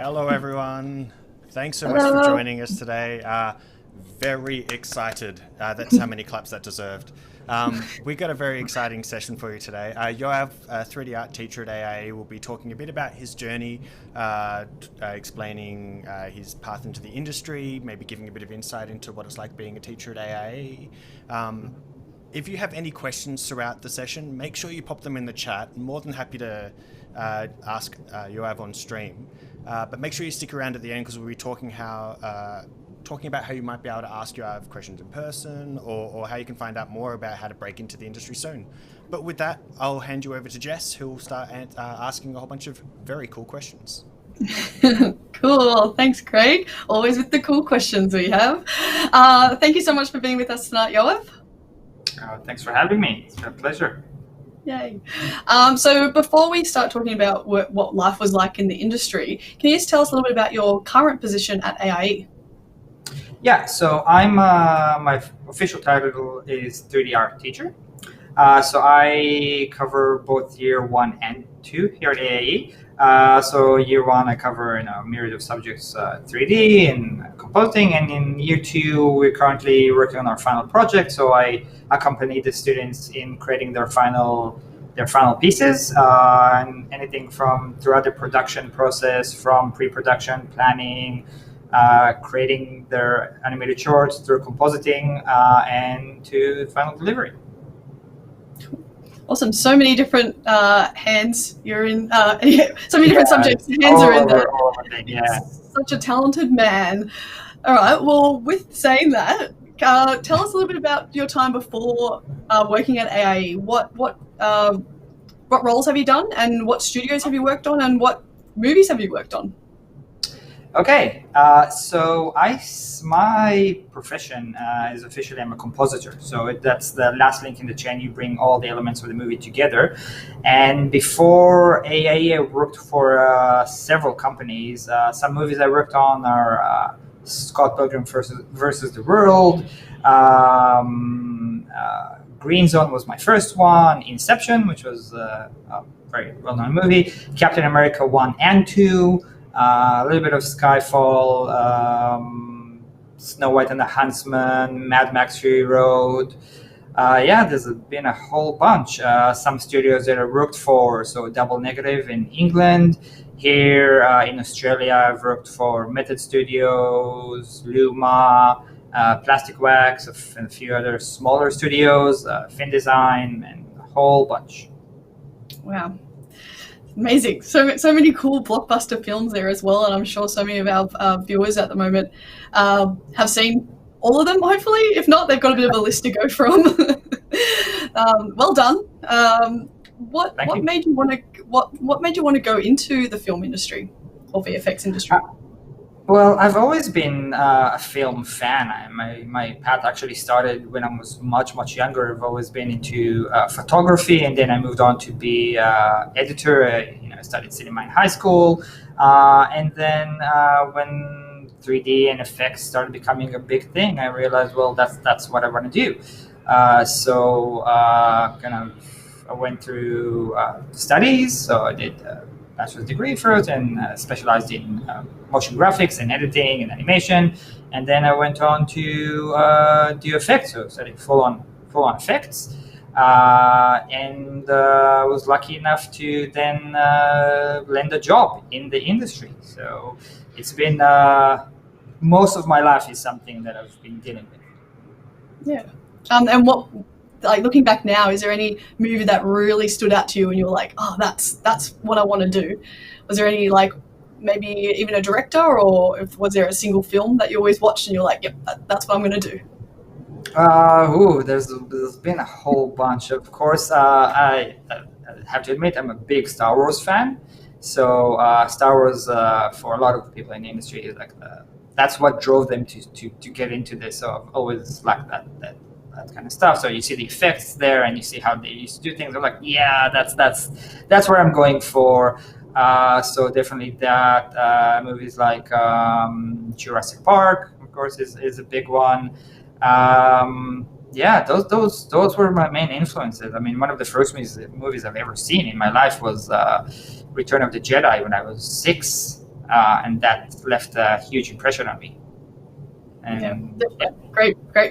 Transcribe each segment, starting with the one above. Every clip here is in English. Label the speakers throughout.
Speaker 1: Hello, everyone. Thanks so much for joining us today. Very excited. That's how many claps that deserved. We got a very exciting session for you today. Yoav, a 3D art teacher at AIE, will be talking a bit about his journey, explaining his path into the industry, maybe giving a bit of insight into what it's like being a teacher at AIE. If you have any questions throughout the session, make sure you pop them in the chat. I'm more than happy to ask Yoav on stream. But make sure you stick around at the end because we'll be talking about how you might be able to ask Yoav questions in person or how you can find out more about how to break into the industry soon. But with that, I'll hand you over to Jess, who will start asking a whole bunch of very cool questions.
Speaker 2: Cool. Thanks, Craig. Always with the cool questions we have. Thank you so much for being with us tonight, Yoav.
Speaker 3: Thanks for having me. It's a pleasure.
Speaker 2: Yay. So before we start talking about what life was like in the industry, can you just tell us a little bit about your current position at AIE?
Speaker 3: Yeah, so I'm my official title is 3D art teacher. So I cover both year 1 and 2 here at AIE. So year 1 I cover a myriad of subjects, 3D and compositing, and in year 2 we're currently working on our final project. So I accompany the students in creating their final pieces, and anything from throughout the production process, from pre-production planning, creating their animated shorts, through compositing, and to final delivery.
Speaker 2: Awesome. So many different hands you're in, so many different subjects hands are in there.
Speaker 3: Yeah.
Speaker 2: Such a talented man. All right, well, with saying that, tell us a little bit about your time before working at AIE. What roles have you done, and what studios have you worked on, and what movies have you worked on?
Speaker 3: Okay, so my profession is officially I'm a compositor. So that's the last link in the chain. You bring all the elements of the movie together. And before AIE, I worked for several companies. Some movies I worked on are Scott Pilgrim versus the World. Green Zone was my first one. Inception, which was a very well-known movie. Captain America 1 and 2. A little bit of Skyfall, Snow White and the Huntsman, Mad Max Fury Road. There's been a whole bunch. Some studios that I worked for, so Double Negative in England. Here in Australia, I've worked for Method Studios, Luma, Plastic Wax, and a few other smaller studios, Fin Design, and a whole bunch.
Speaker 2: Wow. Amazing. So many cool blockbuster films there as well, and I'm sure so many of our viewers at the moment have seen all of them. Hopefully, if not, they've got a bit of a list to go from. Well done. What made you want to go into the film industry or VFX industry?
Speaker 3: Well, I've always been a film fan. My path actually started when I was much younger. I've always been into photography, and then I moved on to be editor. I studied cinema in high school, and then when 3D and effects started becoming a big thing, I realized, well, that's what I want to do. I went through studies. So I did bachelor's degree first and specialized in motion graphics and editing and animation, and then I went on to do effects, so studying full on effects, and was lucky enough to then land a job in the industry. So it's been most of my life is something that I've been dealing with.
Speaker 2: Yeah, and what, like, looking back now, is there any movie that really stood out to you and you were like, oh, that's what I want to do? Was there any, like, maybe even a director, or was there a single film that you always watched and you're like, yep, that's what I'm going to do?
Speaker 3: There's been a whole bunch. Of course, I have to admit I'm a big Star Wars fan. So Star Wars, for a lot of people in the industry, is like that's what drove them to get into this. So I've always liked that kind of stuff. So you see the effects there, and you see how they used to do things. I'm like, yeah, that's where I'm going for. So definitely that. Movies like Jurassic Park, of course, is a big one. Yeah, those were my main influences. I mean, one of the first movies I've ever seen in my life was Return of the Jedi when I was 6, and that left a huge impression on me. And,
Speaker 2: yeah.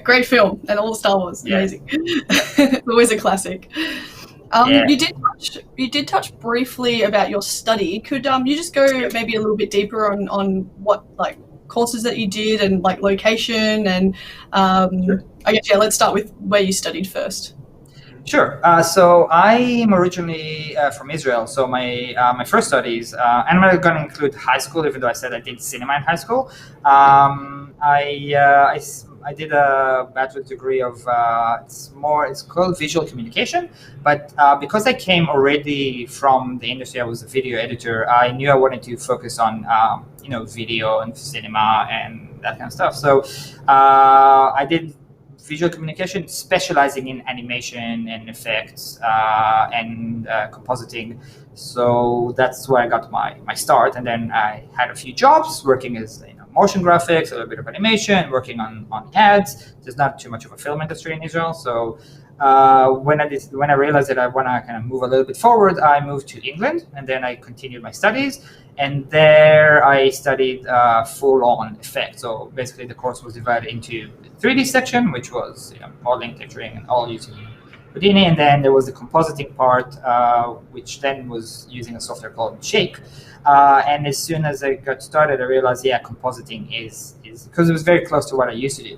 Speaker 2: Great film, and all Star Wars, amazing. It's always a classic. You did touch briefly about your study. Could you just go maybe a little bit deeper on what, like, courses that you did and, like, location and
Speaker 3: Sure.
Speaker 2: I guess, let's start with where you studied first.
Speaker 3: Sure. So I am originally from Israel. So my first studies, and I'm not going to include high school, even though I said I did cinema in high school. I did a bachelor's degree of it's called visual communication. But because I came already from the industry, I was a video editor. I knew I wanted to focus on video and cinema and that kind of stuff. So I did visual communication, specializing in animation and effects and compositing. So that's where I got my start. And then I had a few jobs working as motion graphics, a little bit of animation, working on ads. There's not too much of a film industry in Israel. So when I realized that I want to kind of move a little bit forward, I moved to England, and then I continued my studies. And there I studied full-on effects. So basically the course was divided into the 3D section, which was modeling, texturing, and all using Houdini. And then there was the compositing part, which then was using a software called Shake. And as soon as I got started, I realized, compositing is because it was very close to what I used to do.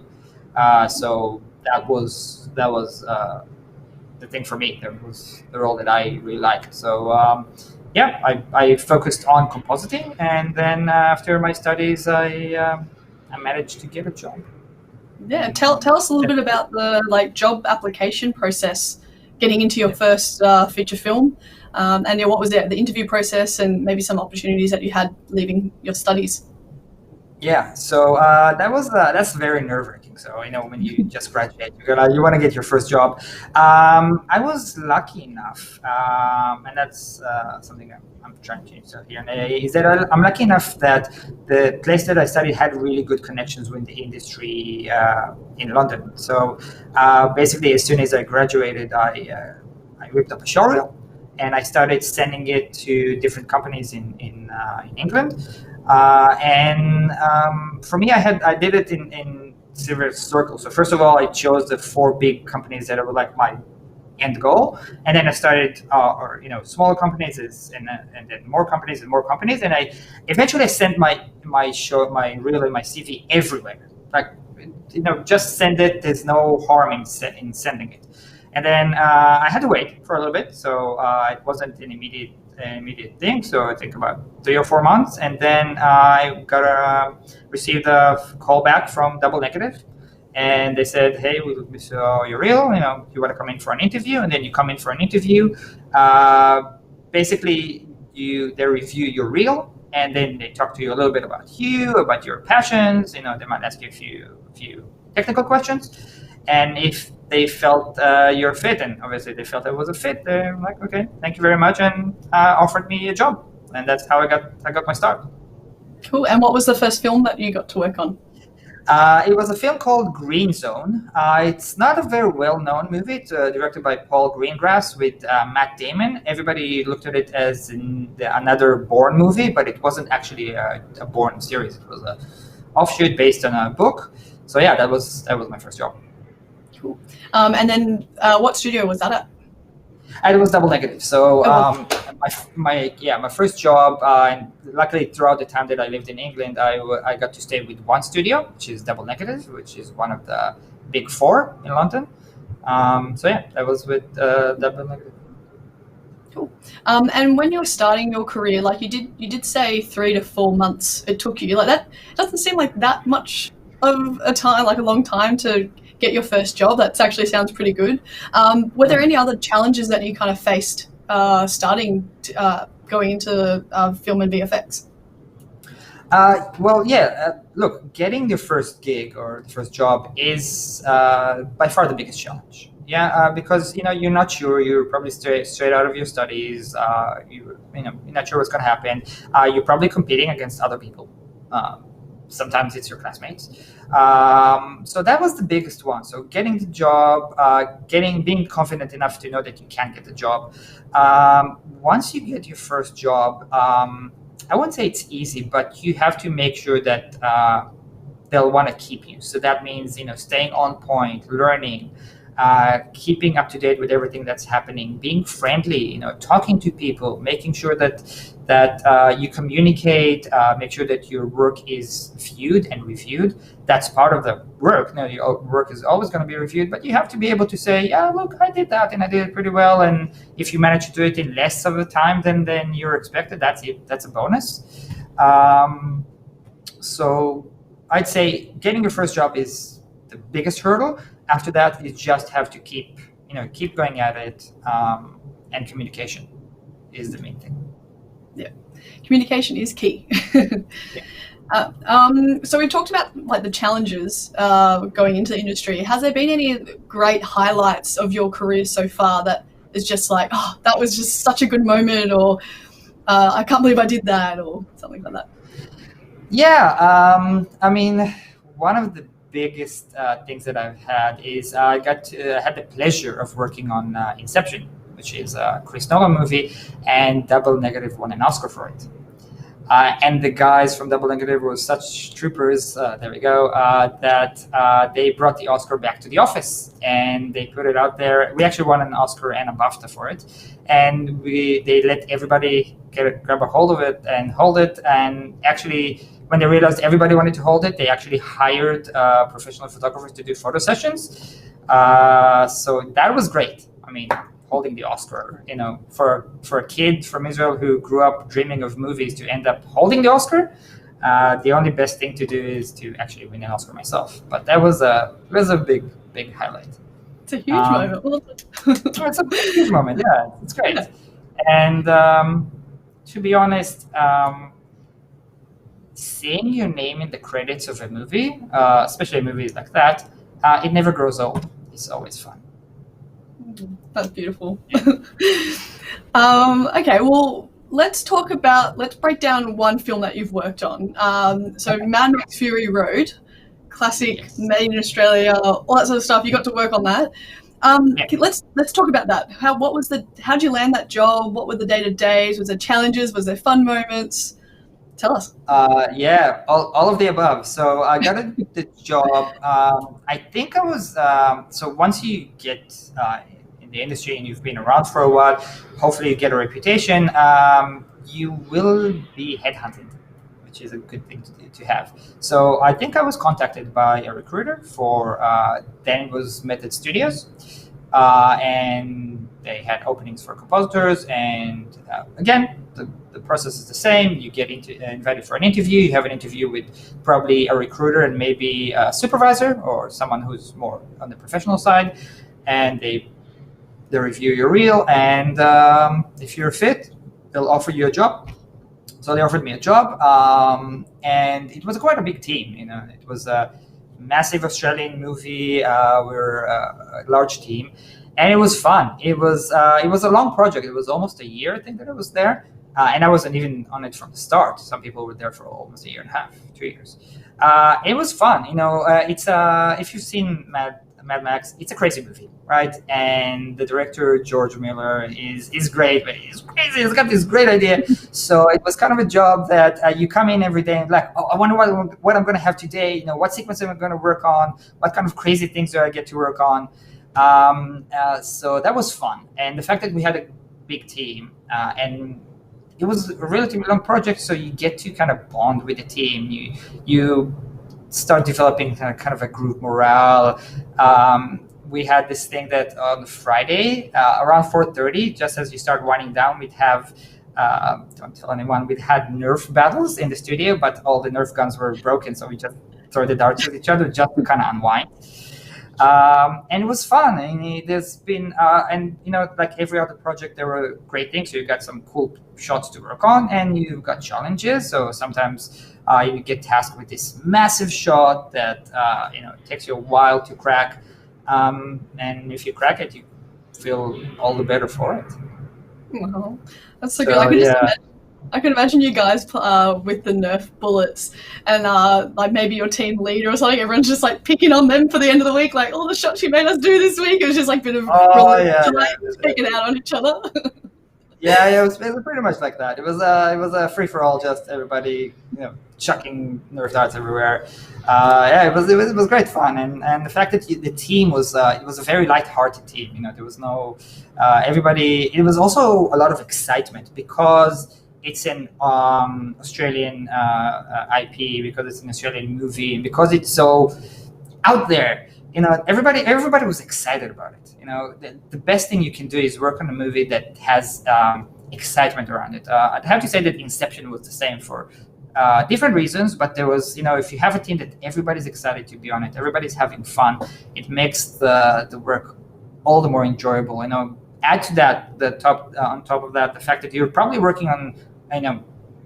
Speaker 3: So that was the thing for me. That was the role that I really liked. So I focused on compositing, and then after my studies, I managed to get a job.
Speaker 2: Yeah, tell us a little bit about the job application process, getting into your first feature film, and what was the interview process, and maybe some opportunities that you had leaving your studies.
Speaker 3: Yeah, so that's very nerve-wracking. So when you just graduate, you want to get your first job. I was lucky enough, and that's something I'm trying to change here. Is that I'm lucky enough that the place that I studied had really good connections with the industry in London. So basically, as soon as I graduated, I whipped up a showreel, and I started sending it to different companies in England. For me, I did it in several circles. So first of all, I chose the 4 big companies that were like my end goal, and then I started, smaller companies, and then more companies, and I eventually sent my reel and my CV everywhere. Like, just send it. There's no harm in sending it. And then I had to wait for a little bit, so it wasn't an immediate an immediate thing. So I think about 3 or 4 months, and then I received a call back from Double Negative, and they said, "Hey, we saw your reel. You want to come in for an interview?" And then you come in for an interview. Basically, they review your reel, and then they talk to you a little bit about you, about your passions. They might ask you a few technical questions, and if they felt you're fit, and obviously they felt I was a fit, they're like, "Okay, thank you very much," and offered me a job, and that's how I got my start.
Speaker 2: Cool. And what was the first film that you got to work on?
Speaker 3: It was a film called Green Zone. It's not a very well-known movie. It's directed by Paul Greengrass with Matt Damon. Everybody looked at it as another Bourne movie, but it wasn't actually a Bourne series. It was an offshoot based on a book. So yeah, that was my first job.
Speaker 2: Cool. And then what studio was that at?
Speaker 3: And it was Double Negative. So my first job, and luckily throughout the time that I lived in England, I got to stay with one studio, which is Double Negative, which is one of the big four in London. So yeah, that was with Double Negative.
Speaker 2: Cool. And when you were starting your career, like you did say 3 to 4 months it took you. Like that doesn't seem like that much of a time, like a long time to get your first job. That actually sounds pretty good. Were there any other challenges that you kind of faced going into film and VFX?
Speaker 3: Look, getting the first gig or the first job is by far the biggest challenge. Yeah, because you're not sure. You're probably straight out of your studies. You're not sure what's going to happen. You're probably competing against other people. Sometimes it's your classmates. So that was the biggest one. So getting the job, being confident enough to know that you can get the job. Once you get your first job, I wouldn't say it's easy, but you have to make sure that they'll want to keep you. So that means staying on point, learning, keeping up to date with everything that's happening, being friendly, talking to people, making sure that you communicate, make sure that your work is viewed and reviewed. That's part of the work. Your work is always going to be reviewed, but you have to be able to say, yeah, look, I did that and I did it pretty well. And if you manage to do it in less of a time than you're expected, that's it. That's a bonus. So I'd say getting your first job is the biggest hurdle. After that, you just have to keep going at it, and communication is the main thing.
Speaker 2: Yeah, communication is key.
Speaker 3: Yeah.
Speaker 2: So we've talked about like the challenges going into the industry. Has there been any great highlights of your career so far that is just like, oh, that was just such a good moment, or I can't believe I did that, or something like that?
Speaker 3: Yeah, I mean, one of the biggest things that I've had is I had the pleasure of working on Inception, which is a Chris Nolan movie, and Double Negative won an Oscar for it. And the guys from Double Negative were such troopers, there we go, that they brought the Oscar back to the office and they put it out there. We actually won an Oscar and a BAFTA for it. And they let everybody grab a hold of it and hold it. And actually, when they realized everybody wanted to hold it, they actually hired professional photographers to do photo sessions. So that was great. I mean, holding the Oscar, for a kid from Israel who grew up dreaming of movies to end up holding the Oscar, the only best thing to do is to actually win an Oscar myself. But that was a big highlight.
Speaker 2: It's a huge moment.
Speaker 3: It's a huge moment. Yeah, it's great. And to be honest, seeing your name in the credits of a movie, especially movies like that, it never grows old. It's always fun.
Speaker 2: That's beautiful. Okay, well, let's break down one film that you've worked on. So Mad Max Fury Road, classic, yes. Made in Australia, all that sort of stuff. You got to work on that. Let's talk about that. How'd you land that job? What were the day-to-days? Was there challenges? Was there fun moments? Tell us.
Speaker 3: Yeah, all of the above. So I got the job. I think I was, so once you get in the industry and you've been around for a while, hopefully you get a reputation, you will be headhunted, which is a good thing to have. So I think I was contacted by a recruiter for, then it was Method Studios. And they had openings for compositors, and again, the process is the same. You get invited for an interview. You have an interview with probably a recruiter and maybe a supervisor or someone who's more on the professional side, and they review your reel, and if you're fit, they'll offer you a job. So they offered me a job, and it was quite a big team. It was a massive Australian movie. We're a large team, and it was fun. It was a long project. It was almost a year, I think, that I was there, and I wasn't even on it from the start. Some people were there for almost a year and a half, 2 years. It was fun. It's if you've seen Mad Max, it's a crazy movie, right? And the director, George Miller, is great, but he's crazy. He's got this great idea. So it was kind of a job that you come in every day and like, oh, I wonder what I'm going to have today. What sequence am I going to work on? What kind of crazy things do I get to work on? So that was fun. And the fact that we had a big team and it was a relatively long project, so you get to kind of bond with the team. You start developing kind of a group morale. We had this thing that on Friday around 4:30, just as you start winding down, we'd have don't tell anyone, we'd had Nerf battles in the studio, but all the Nerf guns were broken, so we just throw the darts at each other just to kind of unwind. And it was fun. There's been like every other project, there were great things. So you got some cool shots to work on, and you've got challenges. So sometimes you get tasked with this massive shot that it takes you a while to crack, and if you crack it, you feel all the better for it.
Speaker 2: Wow, that's so good. I can imagine you guys with the Nerf bullets, and like maybe your team leader or something. Everyone's just like picking on them for the end of the week, like all the shots you made us do this week. It was just like a bit of taking out on each other.
Speaker 3: Yeah, it was pretty much like that. It was a free for all, just everybody chucking Nerf darts everywhere. It was great fun, and the fact that the team was it was a very light-hearted team. There was no everybody. It was also a lot of excitement because it's an Australian IP, because it's an Australian movie, and because it's so out there. Everybody was excited about it. The best thing you can do is work on a movie that has excitement around it. I'd have to say that Inception was the same for different reasons, but there was, if you have a team that everybody's excited to be on it, everybody's having fun, it makes the work all the more enjoyable. Add to that on top of that, the fact that you're probably working on,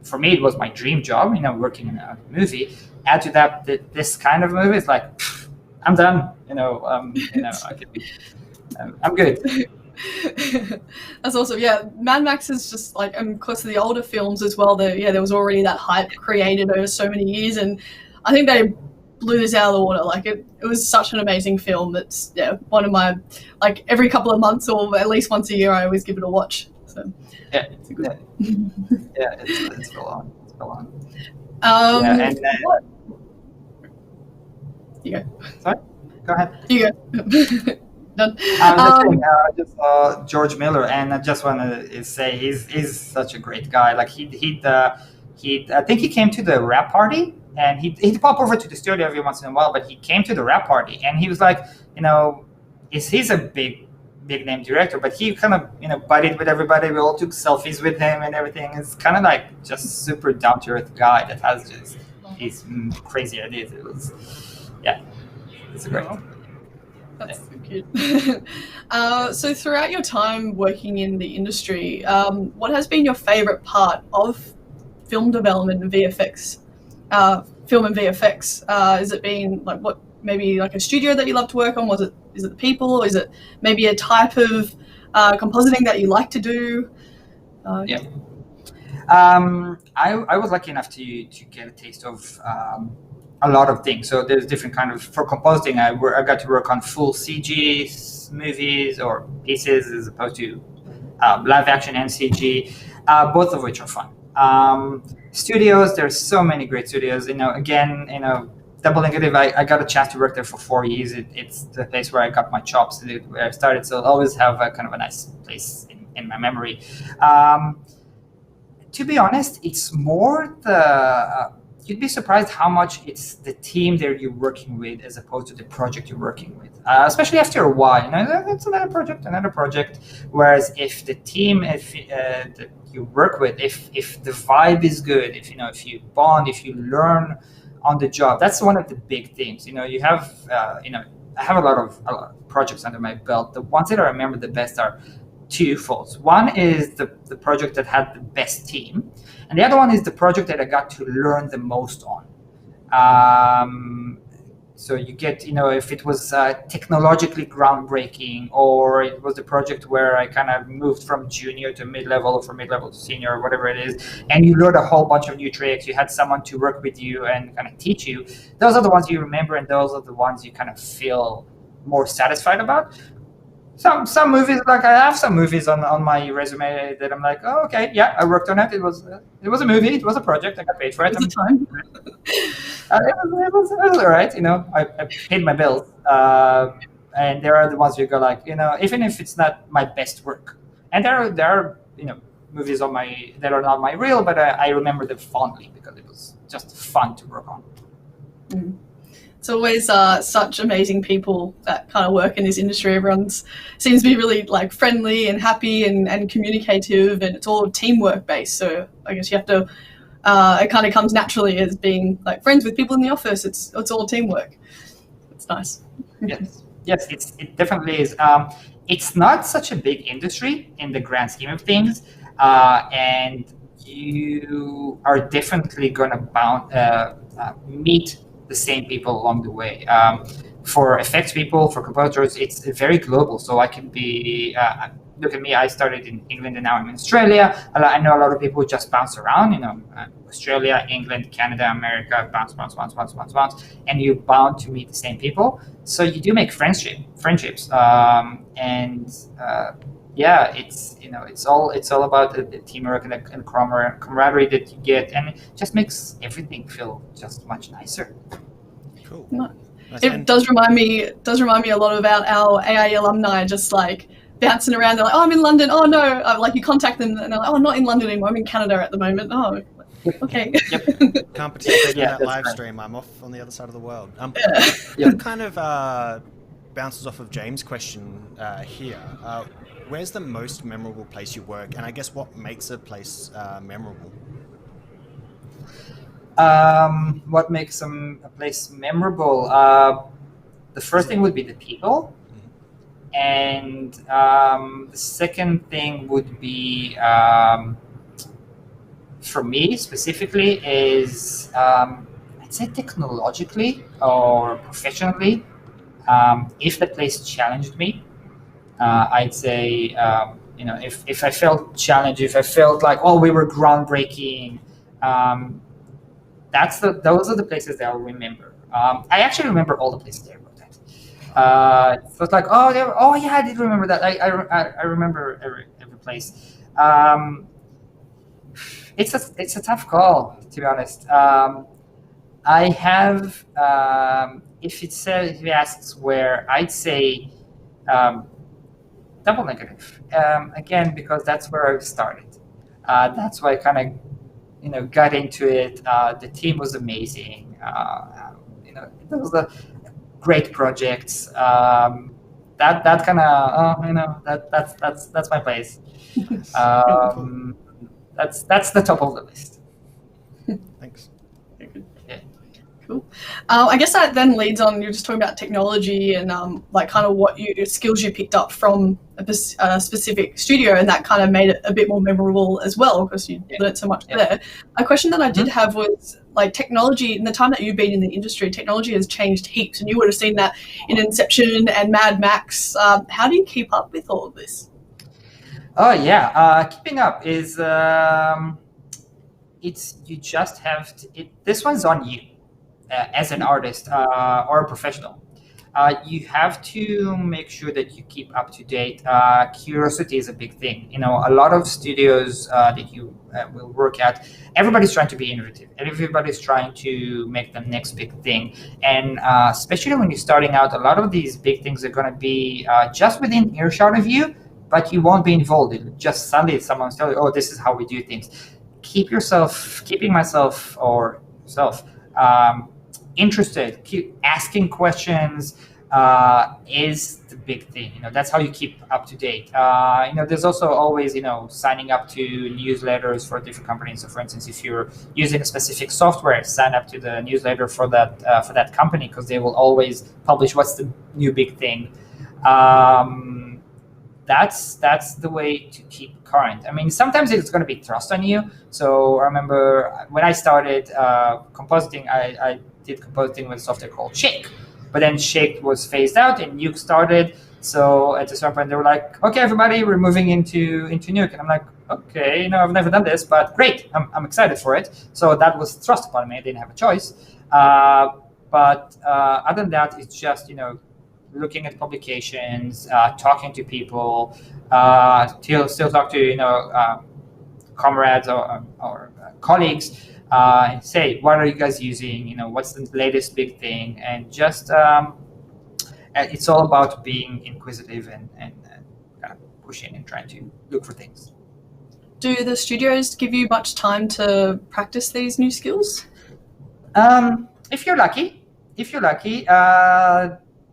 Speaker 3: for me it was my dream job, working in a movie. Add to that this kind of movie is like, I'm done. I could be. I'm good.
Speaker 2: That's awesome. Yeah, Mad Max is just like, and of course the older films as well. There was already that hype created over so many years, and I think they blew this out of the water. Like it was such an amazing film. It's one of my, like, every couple of months or at least once a year, I always give it a watch. So
Speaker 3: it's good. It's full on. It's full on.
Speaker 2: What? You go.
Speaker 3: Sorry? Go ahead.
Speaker 2: You go. Done.
Speaker 3: Just George Miller, and I just want to say he's such a great guy. Like he I think he came to the rap party, and he'd pop over to the studio every once in a while, but he came to the rap party, and he was like, he's a big name director, but he kind of buddied with everybody. We all took selfies with him and everything. It's kind of like just super down to earth guy that has just these crazy ideas. It was, it's great.
Speaker 2: That's so cute. So throughout your time working in the industry, what has been your favorite part of film development and VFX? Film and VFX. Has it been like maybe like a studio that you love to work on? Is it the people? Is it maybe a type of compositing that you like to do?
Speaker 3: I was lucky enough to get a taste of a lot of things. So there's different kind of, for compositing, I got to work on full CG movies or pieces as opposed to live action and CG, both of which are fun. Studios, there's so many great studios. Double Negative, I got a chance to work there for 4 years. It's the place where I got my chops, where I started. So I'll always have a kind of a nice place in my memory. To be honest, it's more you'd be surprised how much it's the team that you're working with as opposed to the project you're working with. Especially after a while, it's another project. Whereas if the team that you work with, if the vibe is good, if you bond, if you learn on the job, that's one of the big things. You have, I have a lot of projects under my belt. The ones that I remember the best are twofold. One is the project that had the best team, and the other one is the project that I got to learn the most on. So you get, if it was technologically groundbreaking, or it was the project where I kind of moved from junior to mid-level, or from mid-level to senior, or whatever it is, and you learned a whole bunch of new tricks, you had someone to work with you and kind of teach you, those are the ones you remember, and those are the ones you kind of feel more satisfied about. Some movies, like I have some movies on my resume that I'm like, oh, okay, yeah, I worked on it. It was a movie. It was a project. I got paid for it.
Speaker 2: It was a time.
Speaker 3: It was all right. I paid my bills. And there are the ones you go like, even if it's not my best work. And there are movies that are not my reel, but I remember them fondly because it was just fun to work on.
Speaker 2: Mm. It's always such amazing people that kind of work in this industry. Everyone seems to be really like friendly and happy and communicative, and it's all teamwork based. So I guess you have to. It kind of comes naturally as being like friends with people in the office. It's all teamwork. It's nice.
Speaker 3: Yes, it definitely is. It's not such a big industry in the grand scheme of things, and you are definitely going to meet the same people along the way. For effects people, for composers, it's very global. So I can be, look at me, I started in England and now I'm in Australia. I know a lot of people who just bounce around, Australia, England, Canada, America, bounce, and you're bound to meet the same people. So you do make friendships. Yeah, it's all about the teamwork and the camaraderie that you get, and it just makes everything feel just much nicer.
Speaker 1: Cool.
Speaker 2: Nice.
Speaker 1: Nice.
Speaker 2: It does remind me a lot about our AA alumni, just like bouncing around. They're like, oh, I'm in London. Oh no, like you contact them and they're like, oh, I'm not in London anymore. I'm in Canada at the moment. Oh, okay.
Speaker 1: Can't participate in that live
Speaker 3: right.
Speaker 1: stream. I'm off on the other side of the world.
Speaker 2: Yeah.
Speaker 1: That kind of bounces off of James' question here. Where's the most memorable place you work, and I guess what makes a place memorable?
Speaker 3: What makes a place memorable? The first thing would be the people, and the second thing would be, for me specifically, is I'd say technologically or professionally. If the place challenged me. I'd say, if I felt challenged, if I felt like, oh, we were groundbreaking, those are the places that I'll remember. I actually remember all the places I worked at. It was like, oh yeah, I did remember that. I remember every place. It's a tough call, to be honest. I have, if he asks where, I'd say. Double negative, again, because that's where I started. That's why I kind of, got into it. The team was amazing. Those are great projects. That kind of, that's my place. That's the top of the list.
Speaker 1: Thanks.
Speaker 2: Cool. I guess that then leads on. You're just talking about technology and like kind of what skills you picked up from a specific studio, and that kind of made it a bit more memorable as well because you learned so much there. A question that I did have was like technology. In the time that you've been in the industry, technology has changed heaps, and you would have seen that in Inception and Mad Max. How do you keep up with all of this?
Speaker 3: Oh yeah, keeping up is you just have to. This one's on you. As an artist or a professional, you have to make sure that you keep up to date. Curiosity is a big thing. A lot of studios that you will work at, everybody's trying to be innovative. Everybody's trying to make the next big thing. And especially when you're starting out, a lot of these big things are going to be just within earshot of you, but you won't be involved. It'll just suddenly someone's telling you, oh, this is how we do things. Keeping myself or yourself. Interested, keep asking questions is the big thing. That's how you keep up to date. There's also always, signing up to newsletters for different companies. So, for instance, if you're using a specific software, sign up to the newsletter for that company, because they will always publish what's the new big thing. That's the way to keep current. I mean, sometimes it's going to be thrust on you. So I remember when I started compositing, I did compositing with a software called Shake. But then Shake was phased out and Nuke started. So at a certain point, they were like, okay, everybody, we're moving into Nuke. And I'm like, okay, I've never done this, but great. I'm excited for it. So that was thrust upon me. I didn't have a choice. But other than that, it's just, looking at publications, talking to people, still talk to, comrades or colleagues, and say, what are you guys using? What's the latest big thing? And just, it's all about being inquisitive and kind of pushing and trying to look for things.
Speaker 2: Do the studios give you much time to practice these new skills?
Speaker 3: If you're lucky,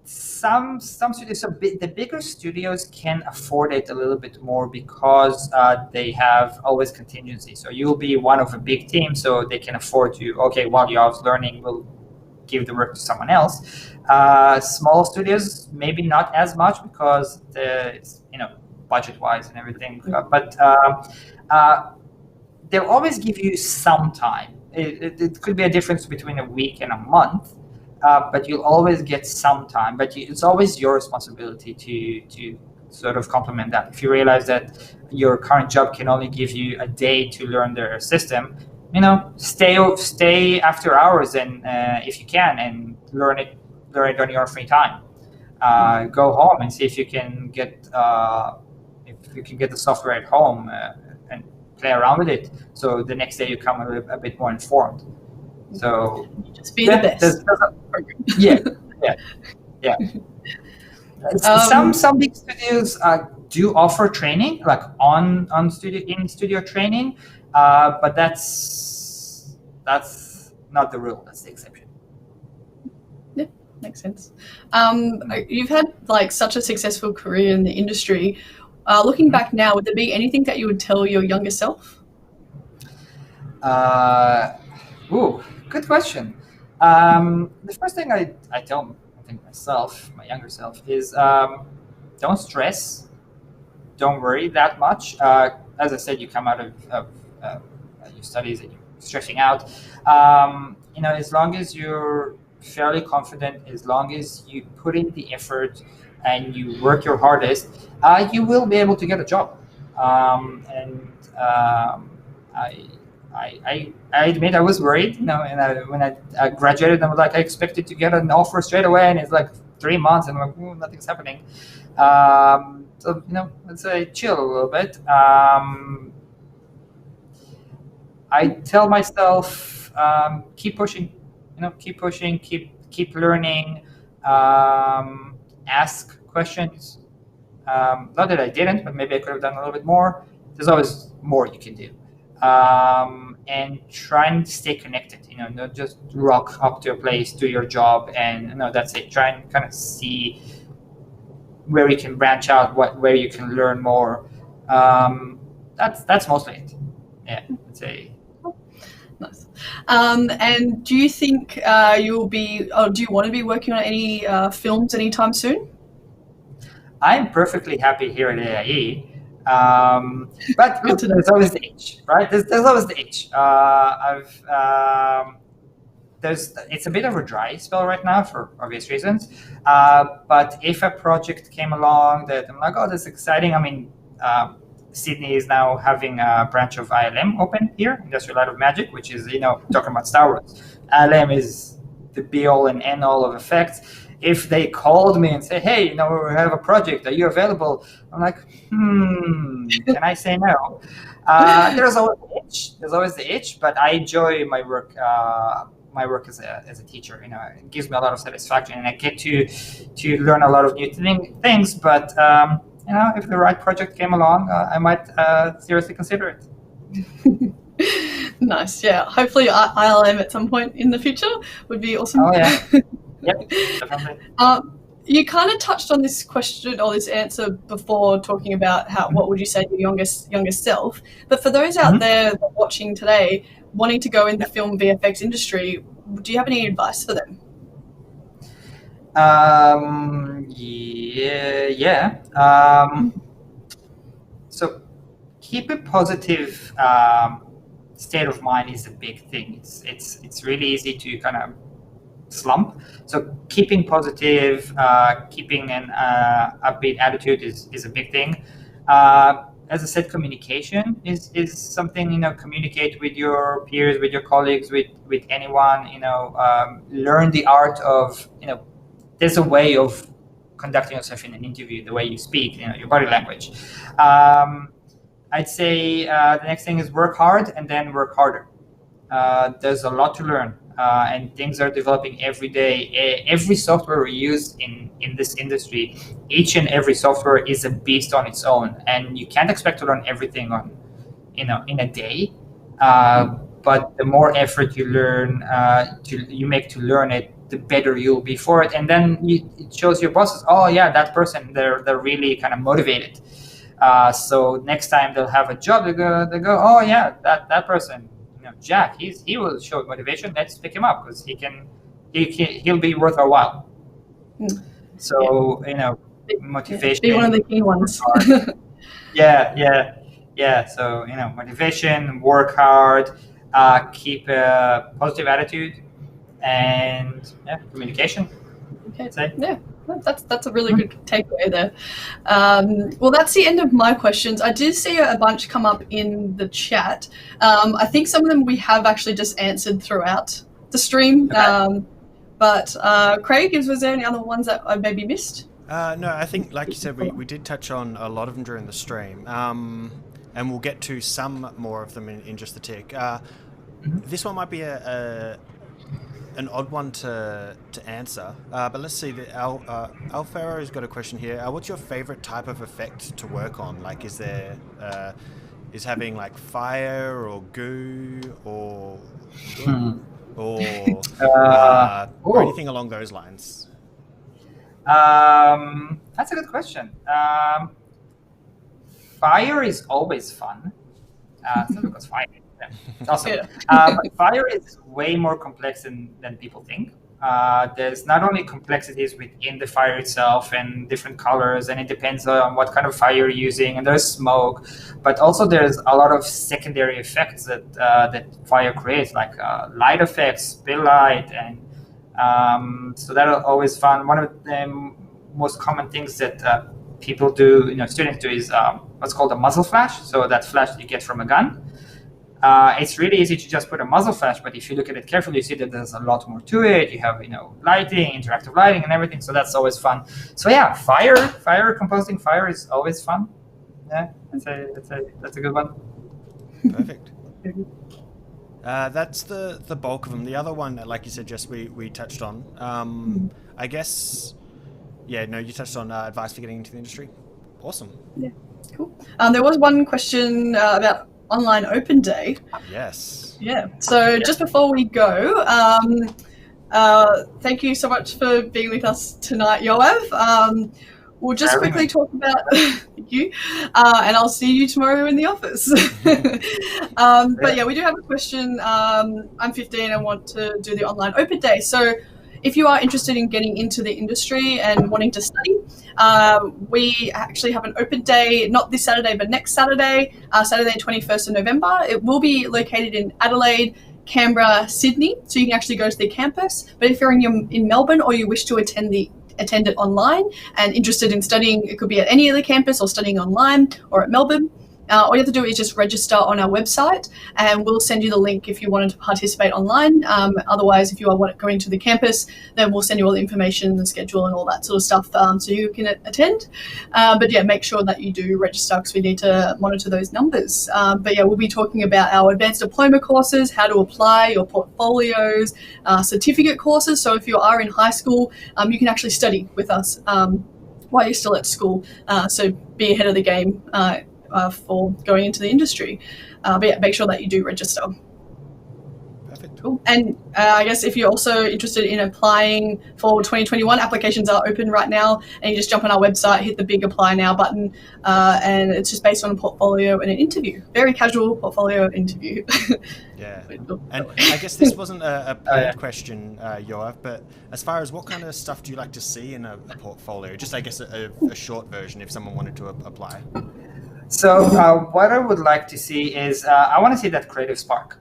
Speaker 3: some studios, so the bigger studios can afford it a little bit more because they have always contingency. So you'll be one of a big team, so they can afford to, okay, while Yoav's learning, we'll give the work to someone else. Small studios, maybe not as much because it's, budget-wise and everything. But they'll always give you some time. It could be a difference between a week and a month. But you'll always get some time. But it's always your responsibility to sort of complement that. If you realize that your current job can only give you a day to learn their system, stay after hours and if you can, and learn it on your free time. Go home and see if you can get the software at home and play around with it. So the next day you come a bit more informed. So
Speaker 2: just be the best.
Speaker 3: Yeah. Some big studios do offer training, like on studio training, but that's not the rule. That's the exception.
Speaker 2: Yeah, makes sense. You've had such a successful career in the industry. Looking back now, would there be anything that you would tell your younger self?
Speaker 3: Good question. The first thing I tell myself, my younger self, is don't stress, don't worry that much. As I said, you come out of your studies and you're stressing out. As long as you're fairly confident, as long as you put in the effort and you work your hardest, you will be able to get a job. I admit I was worried, and when I graduated, I was like, I expected to get an offer straight away, and it's like 3 months, and I'm like, nothing's happening. So let's say chill a little bit. I tell myself, keep pushing, keep learning, ask questions. Not that I didn't, but maybe I could have done a little bit more. There's always more you can do. And trying to stay connected, not just rock up to a place, do your job, and that's it. Try and kind of see where you can branch out, where you can learn more. That's mostly it. Yeah, I'd say.
Speaker 2: Nice. And do you think you'll be, or do you want to be working on any films anytime soon?
Speaker 3: I'm perfectly happy here at AIE. But look, there's always the itch, right? There's always the itch. It's a bit of a dry spell right now for obvious reasons. But if a project came along that I'm like, oh, that's exciting. I mean, Sydney is now having a branch of ILM open here, Industrial Light of Magic, which is, talking about Star Wars. ILM is the be all and end all of effects. If they called me and say, hey, we have a project, are you available? I'm like, can I say no? There's always the itch, but I enjoy my work as a teacher. It gives me a lot of satisfaction, and I get to learn a lot of new things. But if the right project came along, I might seriously consider it.
Speaker 2: Nice. Yeah. Hopefully ILM at some point in the future would be awesome.
Speaker 3: Oh yeah. Yep, definitely.
Speaker 2: You kind of touched on this question or this answer before, talking about what would you say to your youngest self. But for those out there watching today, wanting to go in the film VFX industry, do you have any advice for them?
Speaker 3: So keep a positive state of mind is a big thing. It's really easy to kind of slump. So keeping positive, keeping an upbeat attitude is a big thing. As I said, communication is something, communicate with your peers, with your colleagues, with anyone, learn the art of, there's a way of conducting yourself in an interview, the way you speak, your body language. I'd say the next thing is work hard and then work harder. There's a lot to learn. And things are developing every day. Every software we use in this industry, each and every software is a beast on its own, and you can't expect to learn everything in a day. But the more effort you make to learn it, the better you'll be for it. And then it shows your bosses, oh yeah, that person, they're really kind of motivated. So next time they'll have a job, they go, oh yeah, that person. Jack, he will show motivation. Let's pick him up because he'll be worth our while. So motivation.
Speaker 2: Be one of the key ones.
Speaker 3: Yeah. So motivation, work hard, keep a positive attitude, and communication.
Speaker 2: Okay. Yeah. That's a really good takeaway there. Well, that's the end of my questions. I did see a bunch come up in the chat. I think some of them we have actually just answered throughout the stream. Okay. But Craig, was there any other ones that I maybe missed?
Speaker 1: No, I think, like you said, we did touch on a lot of them during the stream. And we'll get to some more of them in just a tick. This one might be an odd one to answer, but let's see. Alfaro's got a question here. What's your favorite type of effect to work on? Like, is there is having like fire or goo or anything along those lines?
Speaker 3: That's a good question. Fire is always fun. It's not because fire. Awesome. But fire is way more complex than people think. There's not only complexities within the fire itself and different colors, and it depends on what kind of fire you're using, and there's smoke, but also there's a lot of secondary effects that fire creates, like light effects, spill light, and so that's always fun. One of the most common things that people do, students do, is what's called a muzzle flash. So that flash that you get from a gun. It's really easy to just put a muzzle flash, but if you look at it carefully, you see that there's a lot more to it. You have, lighting, interactive lighting, and everything. So that's always fun. So yeah, composing fire is always fun. Yeah, that's a good one.
Speaker 1: Perfect. That's the bulk of them. The other one, like you said, Jess, we touched on. I guess, you touched on advice for getting into the industry. Awesome. Yeah,
Speaker 2: cool. There was one question about online open day.
Speaker 1: Yes.
Speaker 2: Yeah. So just before we go, thank you so much for being with us tonight, Yoav. We'll just quickly talk about thank you, and I'll see you tomorrow in the office. But yeah, we do have a question. I'm 15 and want to do the online open day. So if you are interested in getting into the industry and wanting to study, we actually have an open day, not this Saturday, but next Saturday, Saturday 21st of November. It will be located in Adelaide, Canberra, Sydney, so you can actually go to the campus. But if you're in Melbourne or you wish to attend it online and interested in studying, it could be at any other campus or studying online or at Melbourne. All you have to do is just register on our website, and we'll send you the link if you wanted to participate online. Otherwise, if you are going to the campus, then we'll send you all the information, the schedule, and all that sort of stuff, so you can attend. But yeah, make sure that you do register because we need to monitor those numbers. But yeah, we'll be talking about our advanced diploma courses, how to apply your portfolios, certificate courses. So if you are in high school, you can actually study with us while you're still at school. So be ahead of the game for going into the industry. But yeah, make sure that you do register. Cool. And I guess if you're also interested in applying for 2021, applications are open right now, and you just jump on our website, hit the big apply now button, and it's just based on a portfolio and an interview. Very casual portfolio interview.
Speaker 1: Yeah. And I guess this wasn't a planned question, Yoav, but as far as what kind of stuff do you like to see in a portfolio? Just, I guess, a short version if someone wanted to apply.
Speaker 3: So what I would like to see is I want to see that creative spark.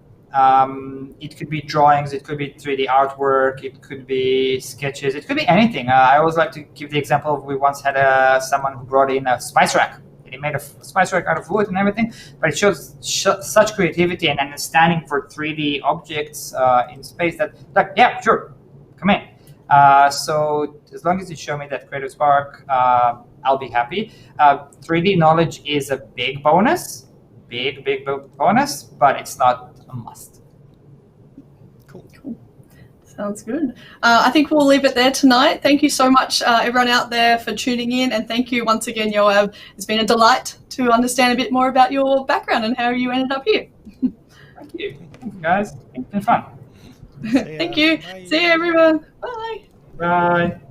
Speaker 3: It could be drawings, it could be 3D artwork, it could be sketches, it could be anything. I always like to give the example of we once had someone who brought in a spice rack. He made a spice rack out of wood and everything, but it shows such creativity and understanding for 3D objects in space that, like, yeah, sure, come in. So as long as you show me that creative spark, I'll be happy. 3D knowledge is a big bonus, big bonus, but it's not a must.
Speaker 1: Cool.
Speaker 2: Sounds good. I think we'll leave it there tonight. Thank you so much, everyone out there, for tuning in, and thank you once again, Yoav. It's been a delight to understand a bit more about your background and how you ended up here.
Speaker 3: Thank you, guys. It's been fun.
Speaker 2: Thank you.
Speaker 1: Bye.
Speaker 2: See you, everyone. Bye.
Speaker 3: Bye.